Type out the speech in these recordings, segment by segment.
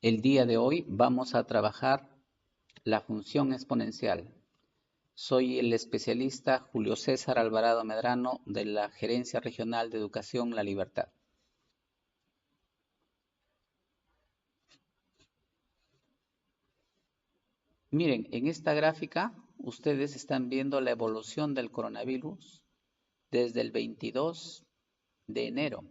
El día de hoy vamos a trabajar la función exponencial. Soy el especialista Julio César Alvarado Medrano de la Gerencia Regional de Educación La Libertad. Miren, en esta gráfica ustedes están viendo la evolución del coronavirus desde el 22 de enero.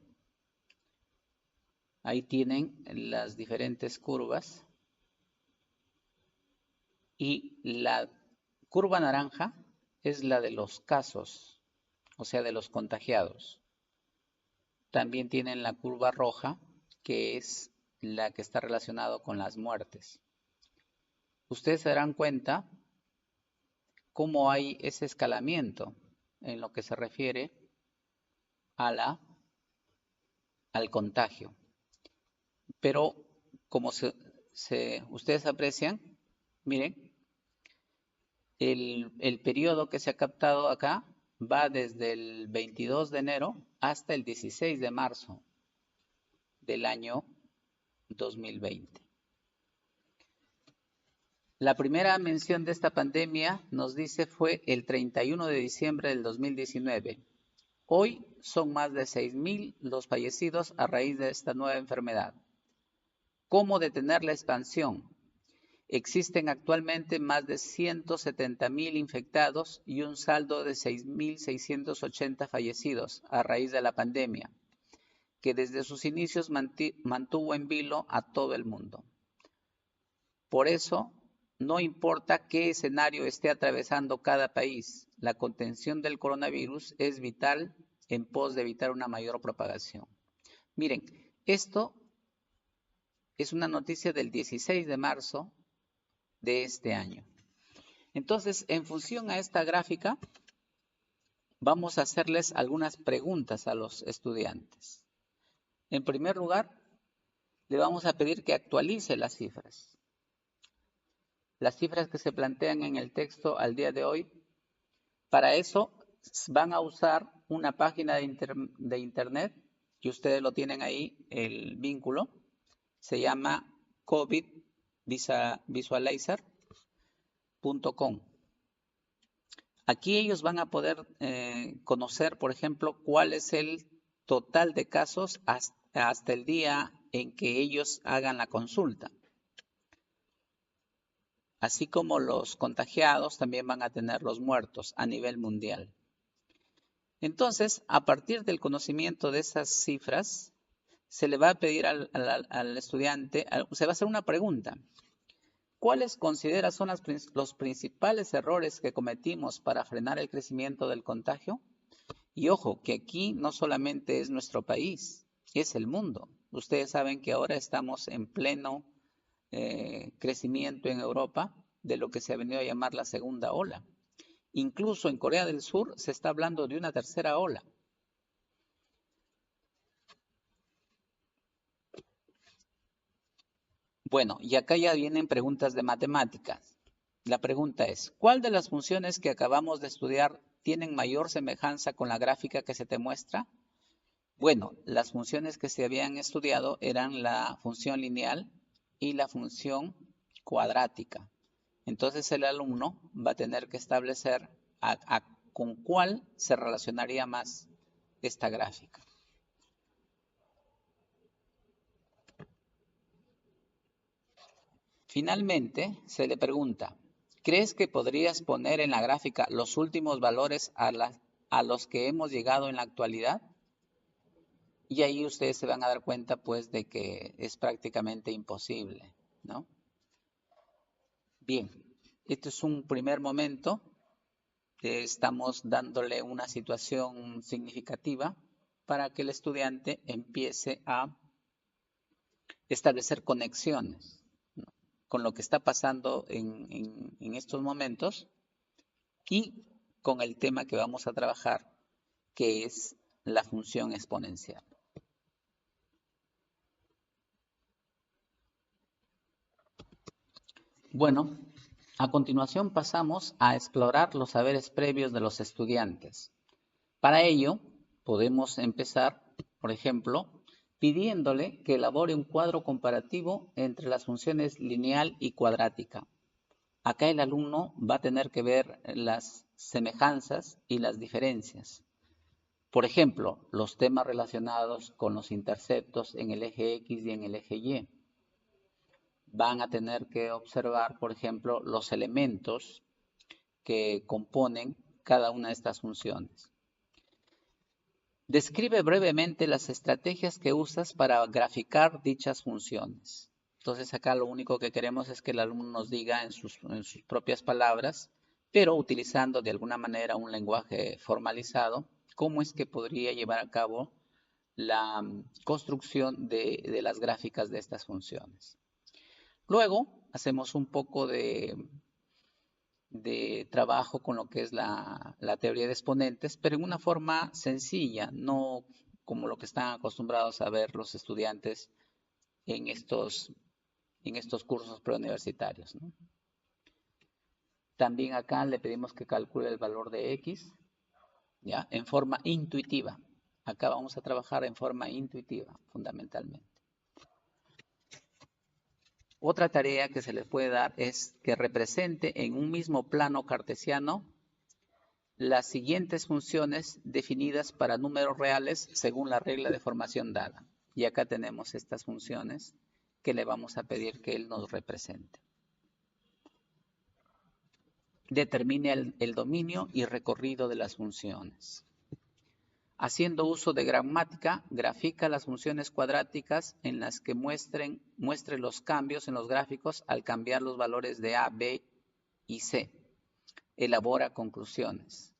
Ahí tienen las diferentes curvas y la curva naranja es la de los casos, o sea, de los contagiados. También tienen la curva roja, que es la que está relacionada con las muertes. Ustedes se darán cuenta cómo hay ese escalamiento en lo que se refiere a al contagio. Pero como ustedes aprecian, miren, el periodo que se ha captado acá va desde el 22 de enero hasta el 16 de marzo del año 2020. La primera mención de esta pandemia, nos dice, fue el 31 de diciembre del 2019. Hoy son más de 6.000 los fallecidos a raíz de esta nueva enfermedad. ¿Cómo detener la expansión? Existen actualmente más de 170.000 infectados y un saldo de 6.680 fallecidos a raíz de la pandemia, que desde sus inicios mantuvo en vilo a todo el mundo. Por eso, no importa qué escenario esté atravesando cada país, la contención del coronavirus es vital en pos de evitar una mayor propagación. Miren, esto es una noticia del 16 de marzo de este año. Entonces, en función a esta gráfica, vamos a hacerles algunas preguntas a los estudiantes. En primer lugar, le vamos a pedir que actualice las cifras. Las cifras que se plantean en el texto al día de hoy. Para eso van a usar una página de internet, que ustedes lo tienen ahí, el vínculo, se llama covidvisualizer.com. Aquí ellos van a poder conocer, por ejemplo, cuál es el total de casos hasta el día en que ellos hagan la consulta. Así como los contagiados, también van a tener los muertos a nivel mundial. Entonces, a partir del conocimiento de esas cifras, se le va a pedir al estudiante, se va a hacer una pregunta. ¿Cuáles considera son los principales errores que cometimos para frenar el crecimiento del contagio? Y ojo, que aquí no solamente es nuestro país, es el mundo. Ustedes saben que ahora estamos en pleno crecimiento en Europa de lo que se ha venido a llamar la segunda ola. Incluso en Corea del Sur se está hablando de una tercera ola. Bueno, y acá ya vienen preguntas de matemáticas. La pregunta es, ¿cuál de las funciones que acabamos de estudiar tienen mayor semejanza con la gráfica que se te muestra? Bueno, las funciones que se habían estudiado eran la función lineal y la función cuadrática. Entonces el alumno va a tener que establecer con cuál se relacionaría más esta gráfica. Finalmente, se le pregunta, ¿crees que podrías poner en la gráfica los últimos valores a los que hemos llegado en la actualidad? Y ahí ustedes se van a dar cuenta, pues, de que es prácticamente imposible, ¿no? Bien, este es un primer momento. Estamos dándole una situación significativa para que el estudiante empiece a establecer conexiones, ¿no?, con lo que está pasando en estos momentos y con el tema que vamos a trabajar, que es la función exponencial. Bueno, a continuación pasamos a explorar los saberes previos de los estudiantes. Para ello, podemos empezar, por ejemplo, pidiéndole que elabore un cuadro comparativo entre las funciones lineal y cuadrática. Acá el alumno va a tener que ver las semejanzas y las diferencias. Por ejemplo, los temas relacionados con los interceptos en el eje X y en el eje Y. Van a tener que observar, por ejemplo, los elementos que componen cada una de estas funciones. Describe brevemente las estrategias que usas para graficar dichas funciones. Entonces acá lo único que queremos es que el alumno nos diga en sus propias palabras, pero utilizando de alguna manera un lenguaje formalizado, cómo es que podría llevar a cabo la construcción de las gráficas de estas funciones. Luego hacemos un poco de trabajo con lo que es la teoría de exponentes, pero en una forma sencilla, no como lo que están acostumbrados a ver los estudiantes en estos cursos preuniversitarios, ¿no? También acá le pedimos que calcule el valor de X, ¿ya? En forma intuitiva. Acá vamos a trabajar en forma intuitiva, fundamentalmente. Otra tarea que se les puede dar es que represente en un mismo plano cartesiano las siguientes funciones definidas para números reales según la regla de formación dada. Y acá tenemos estas funciones que le vamos a pedir que él nos represente. Determine el dominio y recorrido de las funciones. Haciendo uso de gramática, grafica las funciones cuadráticas en las que muestre los cambios en los gráficos al cambiar los valores de A, B y C. Elabora conclusiones.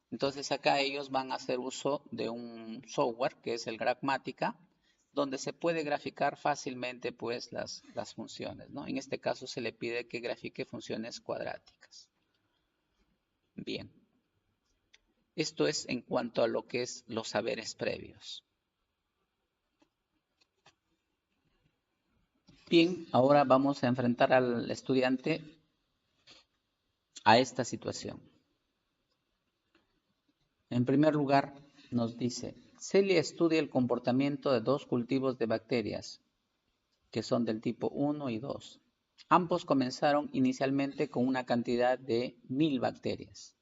Entonces acá ellos van a hacer uso de un software que es el Grafmática, donde se puede graficar fácilmente pues las funciones, ¿no? En este caso se le pide que grafique funciones cuadráticas. Bien. Esto es en cuanto a lo que es los saberes previos. Bien, ahora vamos a enfrentar al estudiante a esta situación. En primer lugar, nos dice, Celia estudia el comportamiento de dos cultivos de bacterias, que son del tipo 1 y 2. Ambos comenzaron inicialmente con una cantidad de 1000 bacterias.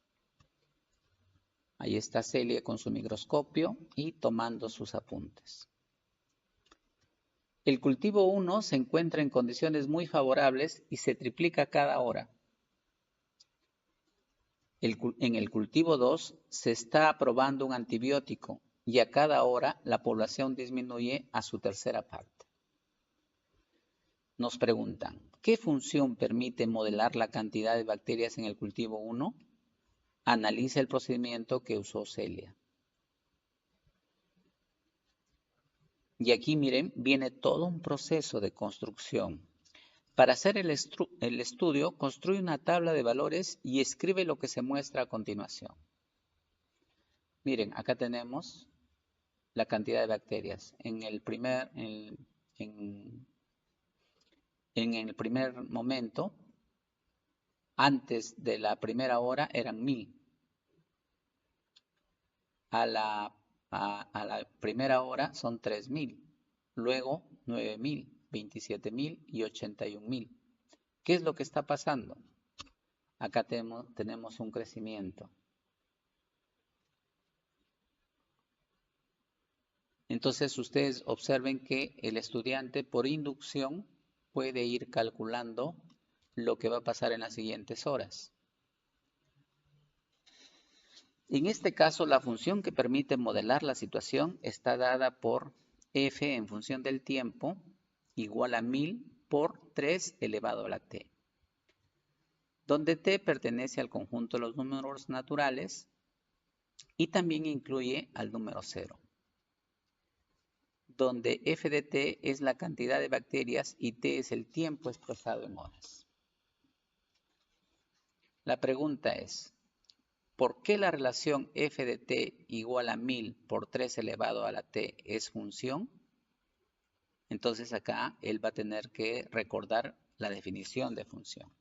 Ahí está Celia con su microscopio y tomando sus apuntes. El cultivo 1 se encuentra en condiciones muy favorables y se triplica cada hora. En el cultivo 2 se está aprobando un antibiótico y a cada hora la población disminuye a su tercera parte. Nos preguntan, ¿qué función permite modelar la cantidad de bacterias en el cultivo 1? Analiza el procedimiento que usó Celia. Y aquí miren, viene todo un proceso de construcción. Para hacer el estudio, construye una tabla de valores y escribe lo que se muestra a continuación. Miren, acá tenemos la cantidad de bacterias. En el primer momento, antes de la primera hora, eran 1000. A la primera hora son 3000. Luego 9000, 27000 y 81000. ¿Qué es lo que está pasando? Acá tenemos un crecimiento. Entonces ustedes observen que el estudiante por inducción puede ir calculando lo que va a pasar en las siguientes horas. En este caso, la función que permite modelar la situación está dada por f en función del tiempo igual a 1000 por 3 elevado a la t, donde t pertenece al conjunto de los números naturales y también incluye al número 0. Donde f de t es la cantidad de bacterias y t es el tiempo expresado en horas. La pregunta es, ¿por qué la relación f de t igual a 1000 por 3 elevado a la t es función? Entonces acá él va a tener que recordar la definición de función.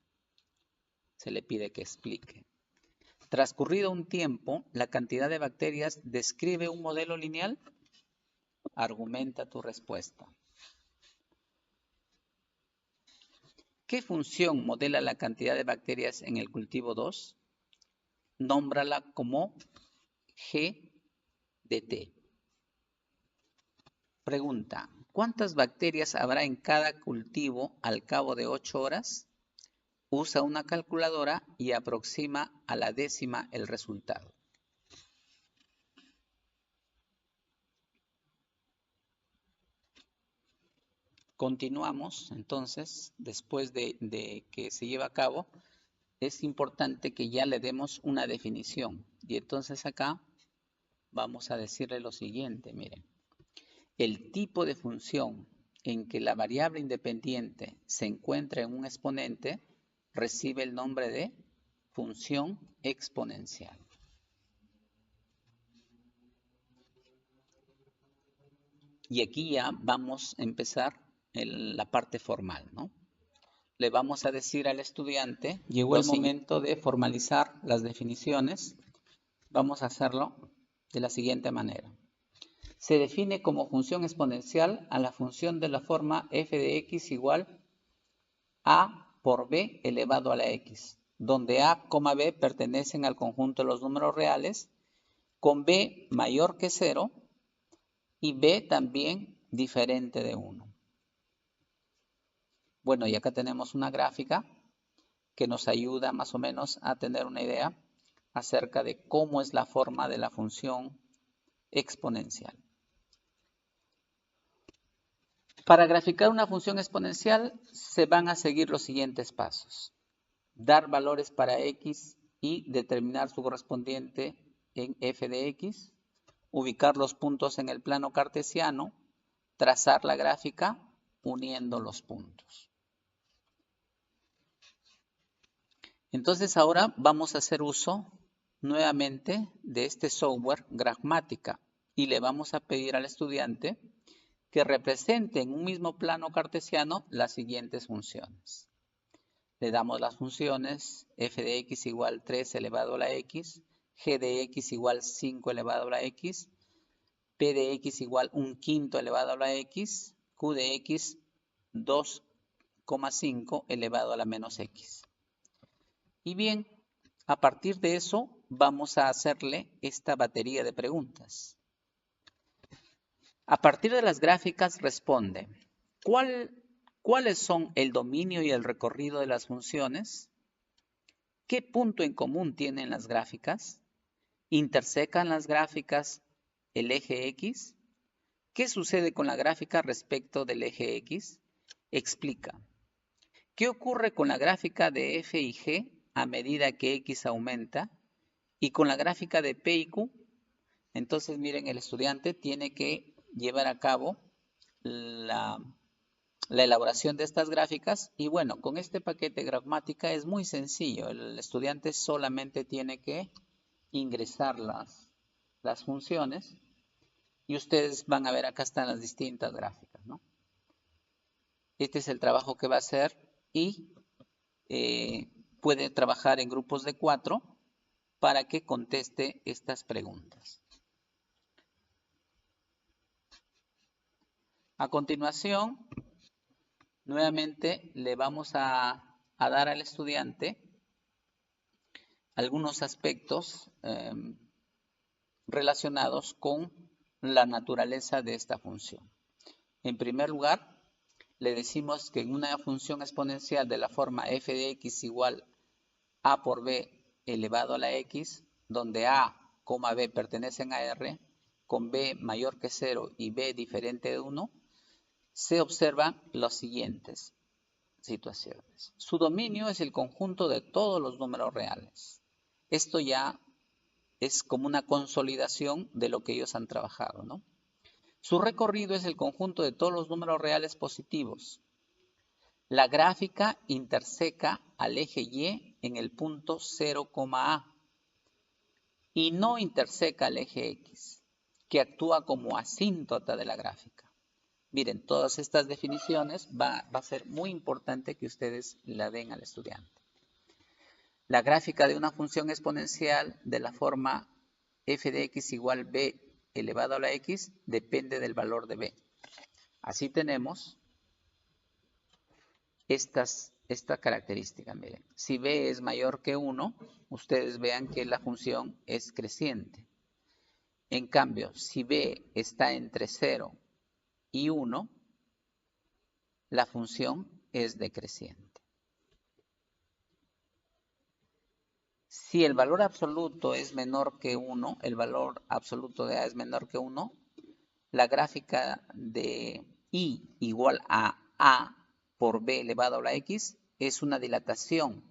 Se le pide que explique. Transcurrido un tiempo, la cantidad de bacterias describe un modelo lineal. Argumenta tu respuesta. ¿Qué función modela la cantidad de bacterias en el cultivo 2? Nómbrala como G de T. Pregunta, ¿cuántas bacterias habrá en cada cultivo al cabo de 8 horas? Usa una calculadora y aproxima a la décima el resultado. Continuamos, entonces, después de que se lleve a cabo, es importante que ya le demos una definición. Y entonces acá vamos a decirle lo siguiente, miren. El tipo de función en que la variable independiente se encuentra en un exponente recibe el nombre de función exponencial. Y aquí ya vamos a empezar la parte formal, ¿no? Le vamos a decir al estudiante, llegó el momento de formalizar las definiciones. Vamos a hacerlo de la siguiente manera. Se define como función exponencial a la función de la forma f de x igual a por b elevado a la x, donde a, b pertenecen al conjunto de los números reales, con b mayor que 0 y b también diferente de 1. Bueno, y acá tenemos una gráfica que nos ayuda más o menos a tener una idea acerca de cómo es la forma de la función exponencial. Para graficar una función exponencial se van a seguir los siguientes pasos. Dar valores para x y determinar su correspondiente en f de x, ubicar los puntos en el plano cartesiano, trazar la gráfica uniendo los puntos. Entonces ahora vamos a hacer uso nuevamente de este software Grafmática y le vamos a pedir al estudiante que represente en un mismo plano cartesiano las siguientes funciones. Le damos las funciones f de x igual 3 elevado a la x, g de x igual 5 elevado a la x, p de x igual 1/5 elevado a la x, q de x 2,5 elevado a la menos x. Y bien, a partir de eso vamos a hacerle esta batería de preguntas. A partir de las gráficas responde, ¿cuáles son el dominio y el recorrido de las funciones? ¿Qué punto en común tienen las gráficas? ¿Intersecan las gráficas el eje X? ¿Qué sucede con la gráfica respecto del eje X? Explica. ¿Qué ocurre con la gráfica de f y g a medida que x aumenta? Y con la gráfica de p y q. Entonces, miren, el estudiante tiene que llevar a cabo la elaboración de estas gráficas y bueno, con este paquete Grafmática es muy sencillo. El estudiante solamente tiene que ingresar las funciones y ustedes van a ver acá están las distintas gráficas, ¿no? Este es el trabajo que va a hacer y puede trabajar en grupos de 4 para que conteste estas preguntas. A continuación, nuevamente le vamos a dar al estudiante algunos aspectos relacionados con la naturaleza de esta función. En primer lugar, le decimos que en una función exponencial de la forma f de x igual a por b elevado a la x, donde a, b pertenecen a R, con b mayor que 0 y b diferente de 1, se observan las siguientes situaciones. Su dominio es el conjunto de todos los números reales. Esto ya es como una consolidación de lo que ellos han trabajado, ¿no? Su recorrido es el conjunto de todos los números reales positivos. La gráfica interseca al eje Y en el punto 0,A y no interseca al eje X, que actúa como asíntota de la gráfica. Miren, todas estas definiciones va a ser muy importante que ustedes la den al estudiante. La gráfica de una función exponencial de la forma f de x igual b elevado a la x depende del valor de b. Así tenemos esta característica. Miren, si b es mayor que 1, ustedes vean que la función es creciente. En cambio, si b está entre 0 y 1, la función es decreciente. Si el valor absoluto es menor que 1, el valor absoluto de a es menor que 1, la gráfica de y igual a por b elevado a la x es una dilatación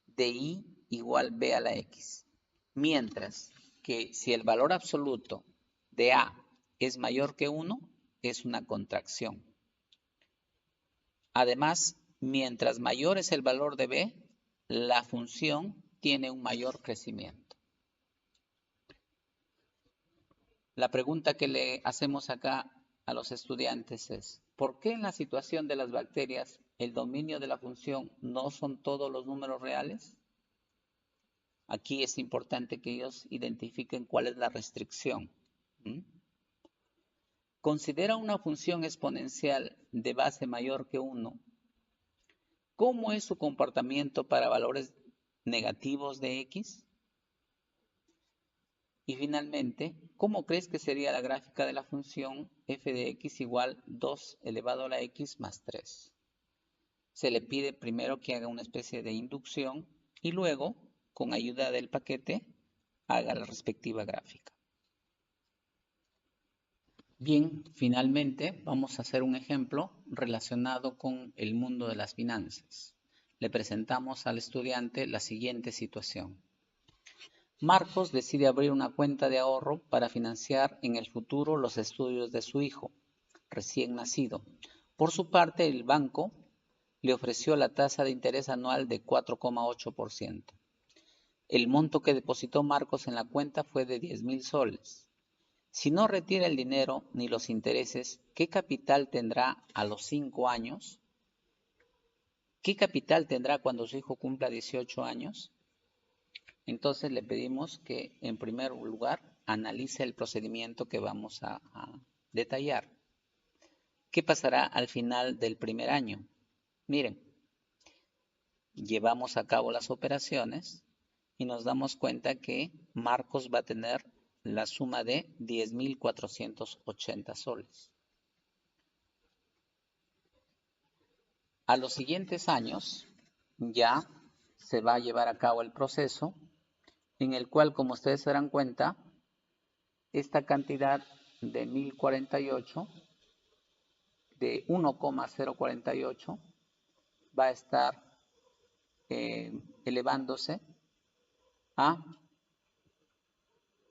de y igual b a la x. Mientras que si el valor absoluto de a es mayor que 1, es una contracción. Además, mientras mayor es el valor de b, la función tiene un mayor crecimiento. La pregunta que le hacemos acá a los estudiantes es, ¿por qué en la situación de las bacterias el dominio de la función no son todos los números reales? Aquí es importante que ellos identifiquen cuál es la restricción. Considera una función exponencial de base mayor que 1. ¿Cómo es su comportamiento para valores negativos de x? Y finalmente, ¿cómo crees que sería la gráfica de la función f de x igual 2 elevado a la x más 3? Se le pide primero que haga una especie de inducción y luego, con ayuda del paquete, haga la respectiva gráfica. Bien, finalmente vamos a hacer un ejemplo relacionado con el mundo de las finanzas. Le presentamos al estudiante la siguiente situación. Marcos decide abrir una cuenta de ahorro para financiar en el futuro los estudios de su hijo, recién nacido. Por su parte, el banco le ofreció la tasa de interés anual de 4,8%. El monto que depositó Marcos en la cuenta fue de 10,000 soles. Si no retira el dinero ni los intereses, ¿qué capital tendrá a los 5 años? ¿Qué capital tendrá cuando su hijo cumpla 18 años? Entonces le pedimos que en primer lugar analice el procedimiento que vamos a detallar. ¿Qué pasará al final del primer año? Miren, llevamos a cabo las operaciones y nos damos cuenta que Marcos va a tener la suma de 10,480 soles. A los siguientes años ya se va a llevar a cabo el proceso en el cual, como ustedes se darán cuenta, esta cantidad de 1048, de 1,048, va a estar elevándose a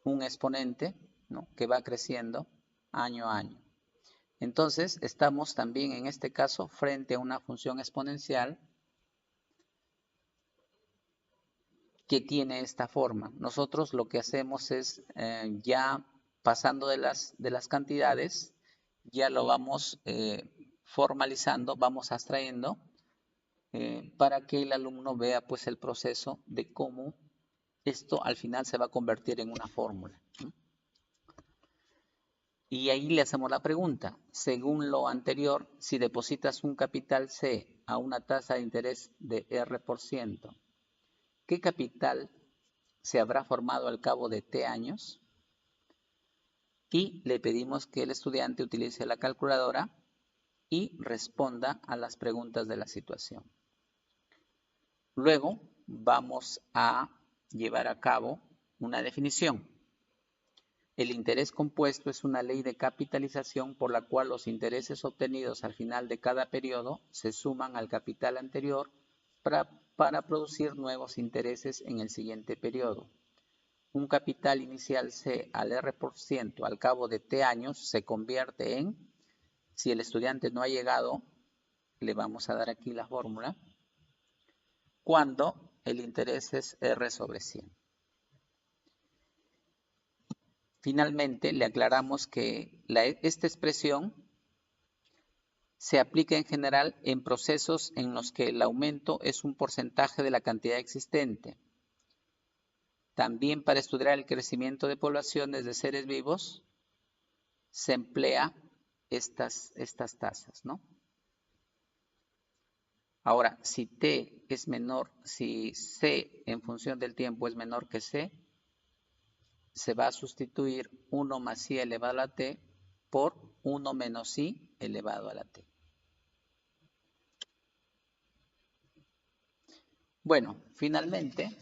un exponente, ¿no?, que va creciendo año a año. Entonces, estamos también en este caso frente a una función exponencial que tiene esta forma. Nosotros lo que hacemos es, ya pasando de las cantidades, ya lo vamos formalizando, vamos abstrayendo, para que el alumno vea pues el proceso de cómo esto al final se va a convertir en una fórmula. Y ahí le hacemos la pregunta, según lo anterior, si depositas un capital C a una tasa de interés de R%, ¿qué capital se habrá formado al cabo de T años? Y le pedimos que el estudiante utilice la calculadora y responda a las preguntas de la situación. Luego vamos a llevar a cabo una definición. El interés compuesto es una ley de capitalización por la cual los intereses obtenidos al final de cada periodo se suman al capital anterior para producir nuevos intereses en el siguiente periodo. Un capital inicial C al R% al cabo de T años se convierte en, si el estudiante no ha llegado, le vamos a dar aquí la fórmula, cuando el interés es R sobre 100. Finalmente, le aclaramos que esta expresión se aplica en general en procesos en los que el aumento es un porcentaje de la cantidad existente. También para estudiar el crecimiento de poblaciones de seres vivos se emplea estas tasas, ¿no? Ahora, si T es menor, si C en función del tiempo es menor que C, se va a sustituir 1 más I elevado a la T por 1 menos I elevado a la T. Bueno, finalmente,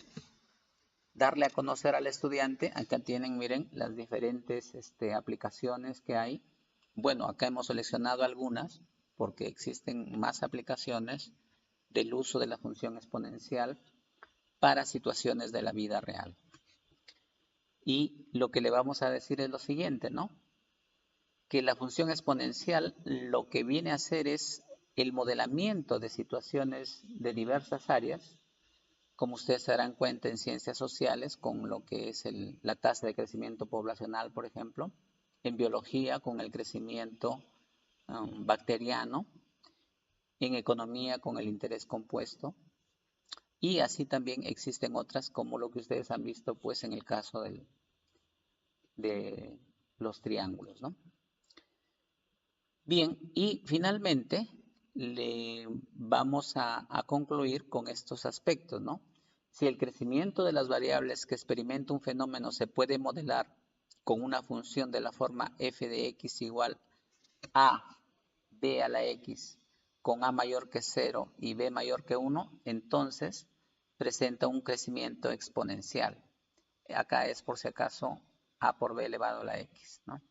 darle a conocer al estudiante, acá tienen, miren, las diferentes aplicaciones que hay. Bueno, acá hemos seleccionado algunas porque existen más aplicaciones del uso de la función exponencial para situaciones de la vida real. Y lo que le vamos a decir es lo siguiente, ¿no? Que la función exponencial lo que viene a hacer es el modelamiento de situaciones de diversas áreas, como ustedes se darán cuenta en ciencias sociales, con lo que es la tasa de crecimiento poblacional, por ejemplo, en biología, con el crecimiento bacteriano, en economía, con el interés compuesto, y así también existen otras, como lo que ustedes han visto, pues, en el caso de los triángulos, ¿no? Bien, y finalmente le vamos a concluir con estos aspectos, ¿no? Si el crecimiento de las variables que experimenta un fenómeno se puede modelar con una función de la forma f de x igual a b a la x con a mayor que 0 y b mayor que 1, entonces presenta un crecimiento exponencial. Acá es por si acaso a por b elevado a la x, ¿no?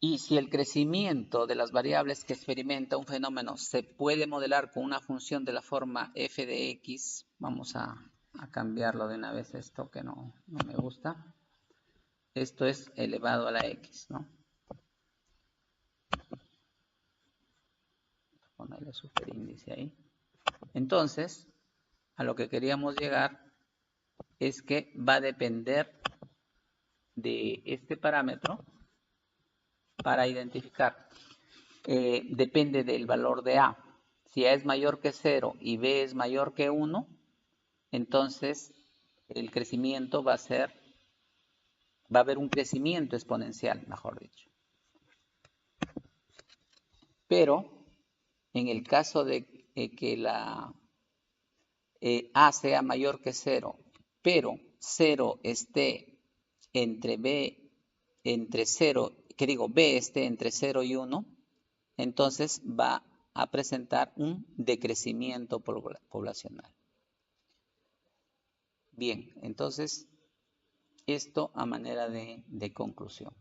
Y si el crecimiento de las variables que experimenta un fenómeno se puede modelar con una función de la forma f de x, vamos a cambiarlo de una vez esto que no me gusta. Esto es elevado a la x, ¿no? Ponerle superíndice ahí. Entonces, a lo que queríamos llegar es que va a depender de este parámetro para identificar. Depende del valor de A. Si A es mayor que 0 y B es mayor que 1, entonces el crecimiento va a haber un crecimiento exponencial, mejor dicho. Pero en el caso de que la A sea mayor que 0, pero 0 esté entre B, entre 0, que digo, B esté entre 0 y 1, entonces va a presentar un decrecimiento poblacional. Bien, entonces, esto a manera de conclusión.